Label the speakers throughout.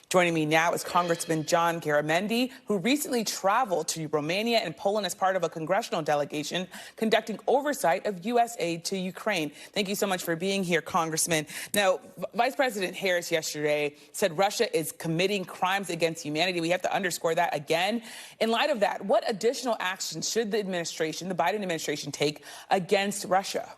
Speaker 1: Joining me now is Congressman John Garamendi, who recently traveled to Romania and Poland as part of a congressional delegation conducting oversight of U.S. aid to Ukraine. Thank you so much for being here, Congressman. Now, Vice President Harris yesterday said Russia is committing crimes against humanity. We have to underscore that again. In light of that, what additional actions should the administration, the Biden administration, take against Russia?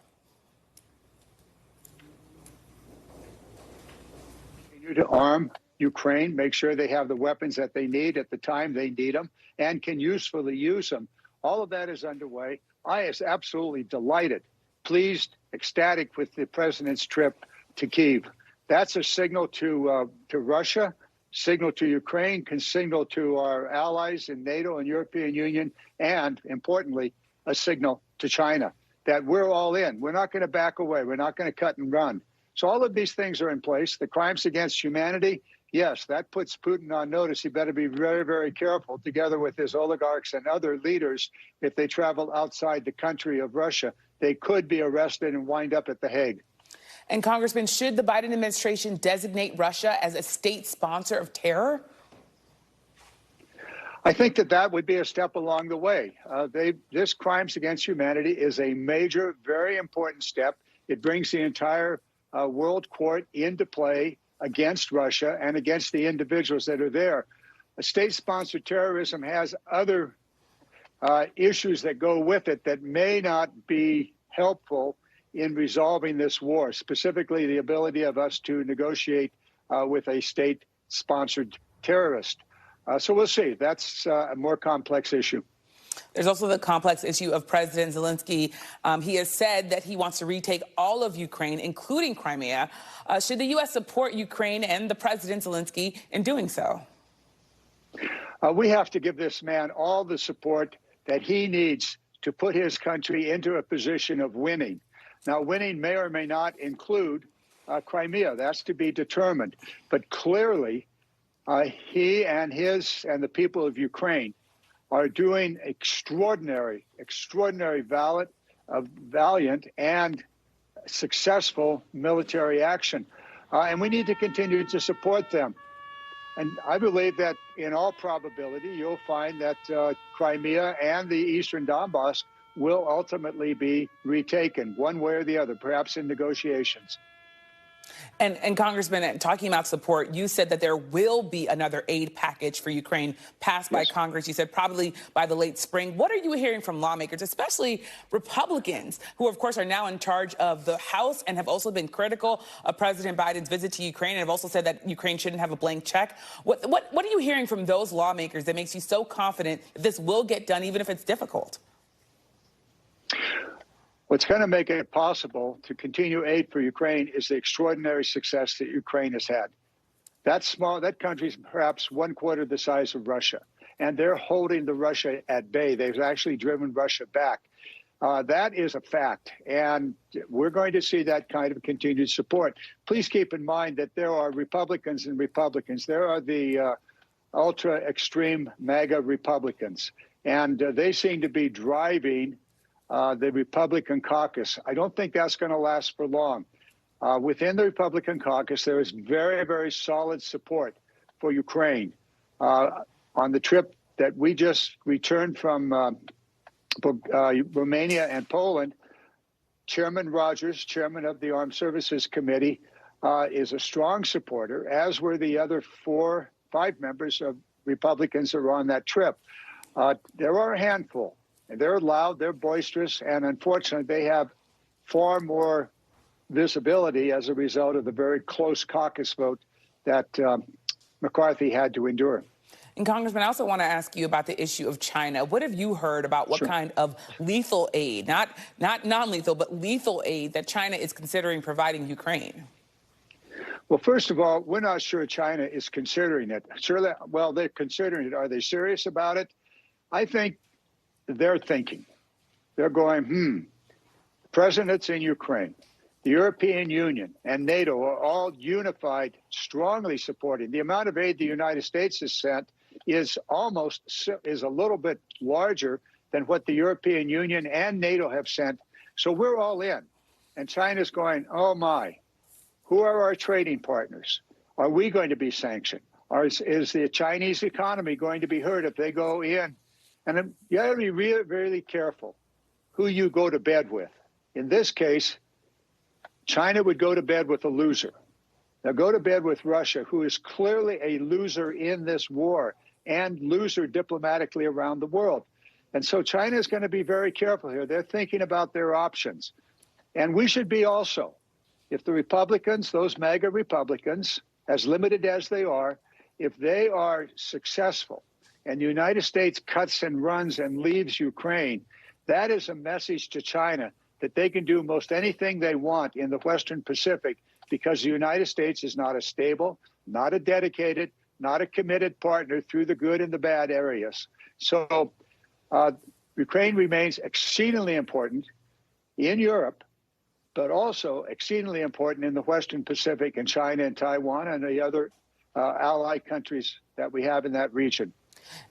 Speaker 2: Continue to arm Ukraine, make sure they have the weapons that they need at the time they need them and can usefully use them. All of that is underway. I is absolutely delighted, pleased, ecstatic with the president's trip to Kyiv. That's a signal to Russia, signal to Ukraine, can signal to our allies in NATO and European Union, and importantly, a signal to China that we're all in. We're not going to back away. We're not going to cut and run. So all of these things are in place. The crimes against humanity, yes, that puts Putin on notice. He better be very, very careful, together with his oligarchs and other leaders. If they travel outside the country of Russia, they could be arrested and wind up at The Hague.
Speaker 1: And Congressman, should the Biden administration designate Russia as a state sponsor of terror?
Speaker 2: I think that would be a step along the way. This crimes against humanity is a major, very important step. It brings the entire world court into play against Russia and against the individuals that are there. A state-sponsored terrorism has other issues that go with it that may not be helpful in resolving this war, specifically the ability of us to negotiate with a state-sponsored terrorist. So we'll see. That's a more complex issue.
Speaker 1: There's also the complex issue of President Zelensky. He has said that he wants to retake all of Ukraine, including Crimea. Should the U.S. support Ukraine and the President Zelensky in doing so?
Speaker 2: We have to give this man all the support that he needs to put his country into a position of winning. Now, winning may or may not include Crimea. That's to be determined. But clearly, he and the people of Ukraine are doing extraordinary, valiant and successful military action. And we need to continue to support them. And I believe that in all probability, you'll find that Crimea and the Eastern Donbass will ultimately be retaken one way or the other, perhaps in negotiations.
Speaker 1: And Congressman, talking about support, you said that there will be another aid package for Ukraine passed by Congress. You said probably by the late spring. What are you hearing from lawmakers, especially Republicans, who, of course, are now in charge of the House and have also been critical of President Biden's visit to Ukraine and have also said that Ukraine shouldn't have a blank check? What are you hearing from those lawmakers that makes you so confident that this will get done, even if it's difficult?
Speaker 2: What's going to make it possible to continue aid for Ukraine is the extraordinary success that Ukraine has had. That country's perhaps 1/4 the size of Russia, and they're holding the Russia at bay. They've actually driven Russia back. That is a fact, and we're going to see that kind of continued support. Please keep in mind that there are Republicans and Republicans. There are the ultra-extreme MAGA Republicans, and they seem to be driving the Republican caucus. I don't think that's going to last for long. Within the Republican caucus, there is very, very solid support for Ukraine. On the trip that we just returned from Romania and Poland, Chairman Rogers, chairman of the Armed Services Committee, is a strong supporter, as were the other 5 members of Republicans who were on that trip. There are a handful. And they're loud, they're boisterous, and unfortunately, they have far more visibility as a result of the very close caucus vote that McCarthy had to endure.
Speaker 1: And Congressman, I also want to ask you about the issue of China. What have you heard about what kind of lethal aid, not non-lethal, but lethal aid that China is considering providing Ukraine?
Speaker 2: Well, first of all, we're not sure China is considering it. Well, they're considering it. Are they serious about it? I think they're thinking. They're going, the president's in Ukraine. The European Union and NATO are all unified, strongly supporting. The amount of aid the United States has sent is a little bit larger than what the European Union and NATO have sent. So we're all in. And China's going, oh my, who are our trading partners? Are we going to be sanctioned? Is the Chinese economy going to be hurt if they go in? And you got to be really, really careful who you go to bed with. In this case, China would go to bed with a loser. Now go to bed with Russia, who is clearly a loser in this war and loser diplomatically around the world. And so China is going to be very careful here. They're thinking about their options. And we should be also. If the Republicans, those MAGA Republicans, as limited as they are, if they are successful and the United States cuts and runs and leaves Ukraine, that is a message to China that they can do most anything they want in the Western Pacific because the United States is not a stable, not a dedicated, not a committed partner through the good and the bad areas. So Ukraine remains exceedingly important in Europe, but also exceedingly important in the Western Pacific and China and Taiwan and the other allied countries that we have in that region.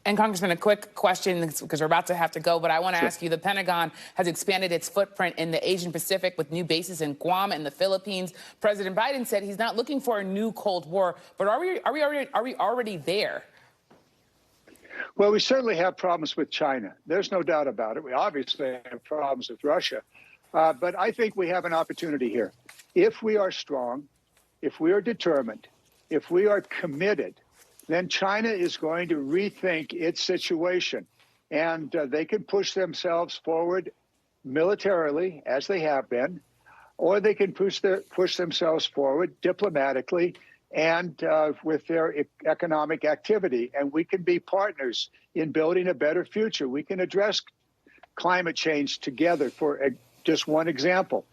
Speaker 1: And Congressman, a quick question, because we're about to have to go, but I want to ask you, the Pentagon has expanded its footprint in the Asian Pacific with new bases in Guam and the Philippines. President Biden said he's not looking for a new Cold War, but are we already there?
Speaker 2: Well, we certainly have problems with China. There's no doubt about it. We obviously have problems with Russia. But I think we have an opportunity here. If we are strong, if we are determined, if we are committed, then China is going to rethink its situation. And they can push themselves forward militarily, as they have been, or they can push themselves forward diplomatically and with their economic activity. And we can be partners in building a better future. We can address climate change together, for just one example.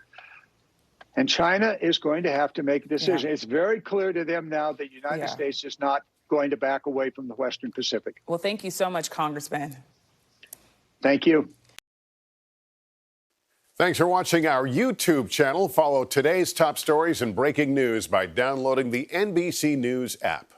Speaker 2: And China is going to have to make a decision. Yeah. It's very clear to them now that the United States is not going to back away from the Western Pacific.
Speaker 1: Well, thank you so much, Congressman.
Speaker 2: Thank you.
Speaker 3: Thanks for watching our YouTube channel. Follow today's top stories and breaking news by downloading the NBC News app.